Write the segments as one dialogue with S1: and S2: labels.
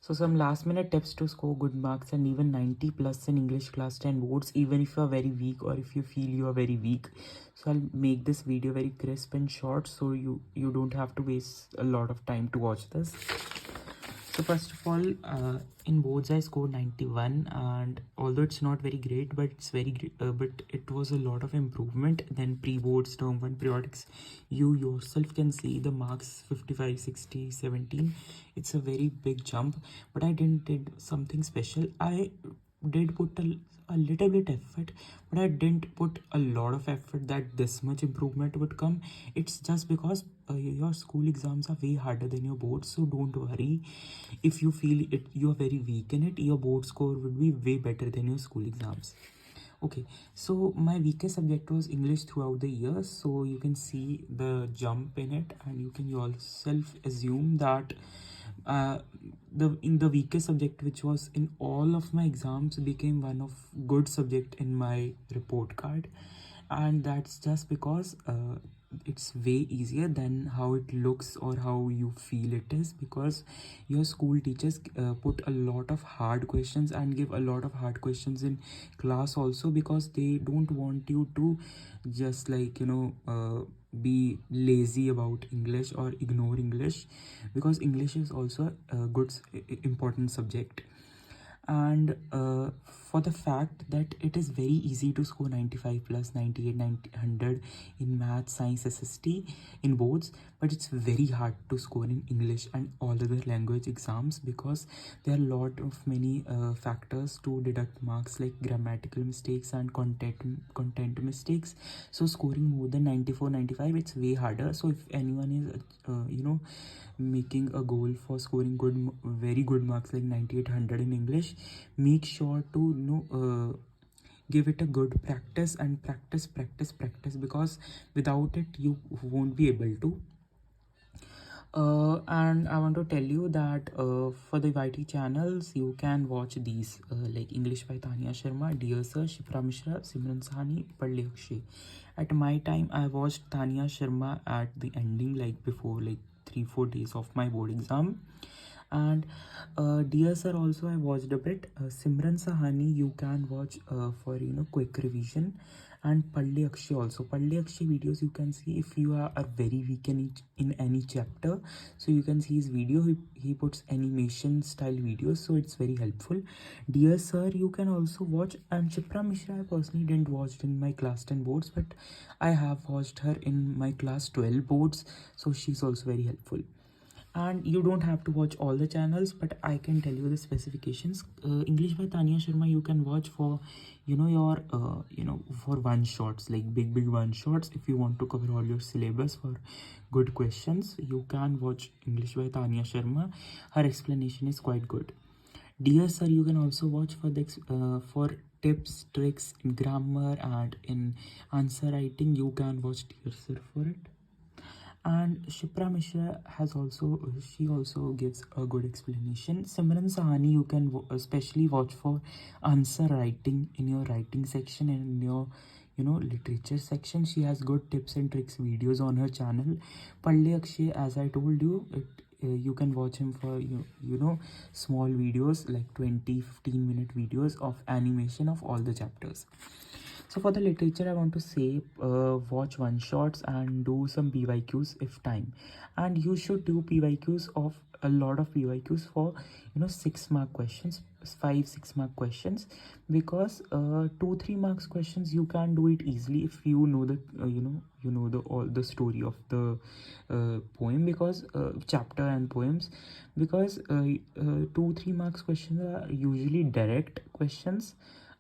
S1: So some last minute tips to score good marks and even 90 plus in English class 10 boards, even if you are very weak or if you feel you are very weak. So I'll make this video very crisp and short so you don't have to waste a lot of time to watch this. So first of all, in boards I scored 91, and although it's not very great, but it's very great, but it was a lot of improvement than pre-boards term 1 periodics. You yourself can see the marks 55, 60, 17. It's a very big jump, but I did something special. I did put a little bit effort, but I didn't put a lot of effort that this much improvement would come. It's just because your school exams are way harder than your boards, so don't worry. If you feel it you are very weak in it, your board score would be way better than your school exams. Okay, so my weakest subject was English throughout the year, so you can see the jump in it, and you can yourself assume that uh, the weakest subject, which was in all of my exams, became one of good subject in my report card. And that's just because it's way easier than how it looks or how you feel it is, because your school teachers put a lot of hard questions and give a lot of hard questions in class also, because they don't want you to just be lazy about English or ignore English, because English is also a good important subject. And for the fact that it is very easy to score 95 plus 98 100 in math, science, SST in boards, but it's very hard to score in English and all other language exams, because there are a lot of many factors to deduct marks, like grammatical mistakes and content mistakes. So scoring more than 94 95, it's way harder. So if anyone is making a goal for scoring very good marks like 9800 in English, make sure to give it a good practice, and practice, because without it you won't be able to. And I want to tell you that for the YT channels, you can watch these like English by Tanya Sharma, Dear Sir, Shifra Mishra, Simran Sahni, Padle Akshay. At my time, I watched Tanya Sharma at the ending, like before like 3-4 days of my board exam. And Dear Sir also I watched a bit. Simran Sahani you can watch for quick revision, and Padle Akshay also. Padle Akshay videos you can see if you are very weak in any chapter. So you can see his video. He puts animation style videos, so it's very helpful. Dear Sir you can also watch, and Shipra Mishra I personally didn't watch in my class 10 boards, but I have watched her in my class 12 boards, so she's also very helpful. And you don't have to watch all the channels, but I can tell you the specifications. English by Tanya Sharma you can watch for your for one shots, like big one shots. If you want to cover all your syllabus for good questions, you can watch English by Tanya Sharma. Her explanation is quite good. Dear Sir you can also watch for the for tips, tricks in grammar and in answer writing. You can watch Dear Sir for it. And Shipra Mishra she also gives a good explanation. Simran Sahani you can especially watch for answer writing in your writing section and in your literature section. She has good tips and tricks videos on her channel. Padle Akshay, as I told you, you can watch him for small videos like 20-15 minute videos of animation of all the chapters. So for the literature, I want to say watch one shots and do some PYQs if time. And you should do PYQs of a lot of PYQs for 6 mark questions, 5-6 mark questions, because 2-3 marks questions you can do it easily if you know the the all the story of the poem, because chapter and poems, because 2-3 marks questions are usually direct questions.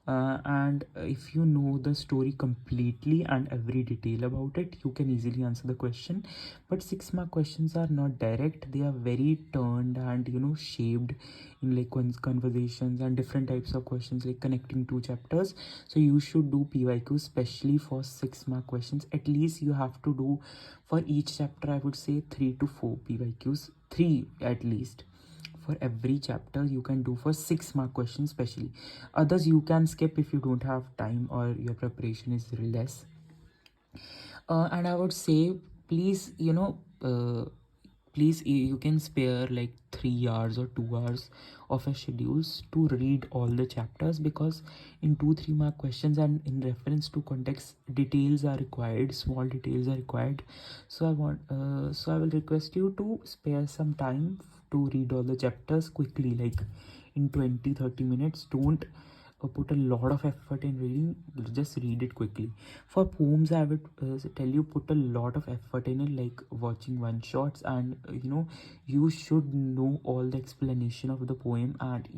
S1: And if you know the story completely and every detail about it, you can easily answer the question. But 6-mark questions are not direct, they are very turned and shaped in like conversations and different types of questions, like connecting two chapters. So you should do PYQ especially for 6-mark questions. At least you have to do for each chapter, I would say 3 to 4 PYQs, 3 at least for every chapter. You can do for 6-mark questions especially. Others you can skip if you don't have time or your preparation is less. And I would say, please please, you can spare like 3 hours or 2 hours of your schedules to read all the chapters, because in 2-3 mark questions and in reference to context, details are required, small details are required. So I will request you to spare some time to read all the chapters quickly, like in 20-30 minutes. Don't put a lot of effort in reading, just read it quickly. For poems, I would tell you, put a lot of effort in it, like watching one shots, and you should know all the explanation of the poem and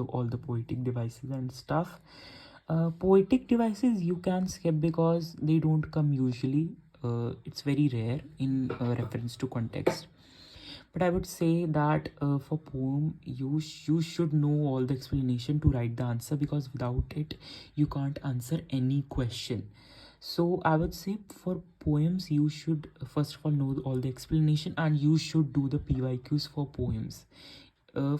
S1: all the poetic devices and stuff. Poetic devices you can skip because they don't come usually. It's very rare in reference to context. But I would say that for poem, you should know all the explanation to write the answer, because without it you can't answer any question. So I would say for poems, you should first of all know all the explanation, and you should do the PYQs for poems.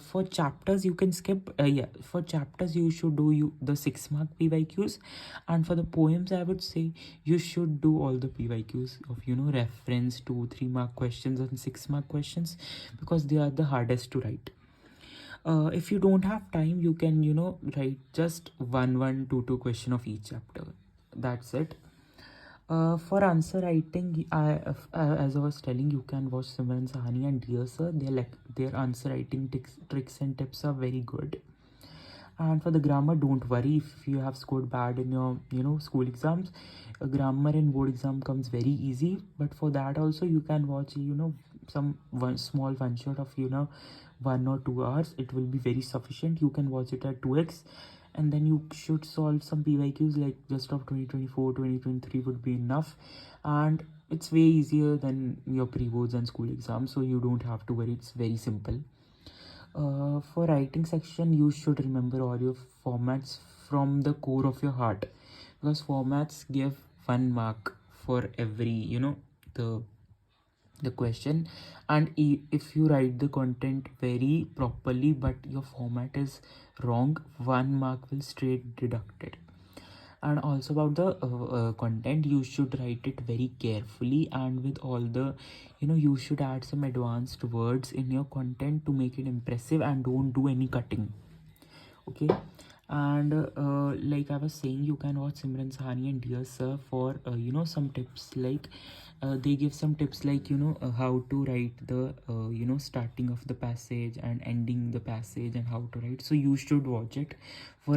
S1: For chapters you can skip. Yeah, for chapters you should do the 6 mark PYQs, and for the poems I would say you should do all the PYQs of reference to 3 mark questions and 6 mark questions, because they are the hardest to write. If you don't have time, you can write just 1-1, 2-2 question of each chapter. That's it. For answer writing, as I was telling, you can watch Simran Sahani and Dear Sir. Their answer writing tricks and tips are very good. And for the grammar, don't worry if you have scored bad in your school exams. A grammar and board exam comes very easy. But for that also, you can watch some one small one shot of 1 or 2 hours. It will be very sufficient. You can watch it at 2x, and then you should solve some PYQs like just of 2024, 2023 would be enough. And it's way easier than your pre-boards and school exams, so you don't have to worry. It's very simple. For writing section, you should remember all your formats from the core of your heart, because formats give 1 mark for every the question. And if you write the content very properly but your format is wrong, 1 mark will straight deducted. And also about the content, you should write it very carefully and with all the you should add some advanced words in your content to make it impressive, and don't do any cutting. Okay. And like I was saying, you can watch Simran Sahani and Dear Sir for some tips, like they give some tips like how to write the starting of the passage and ending the passage, and how to write. So you should watch it for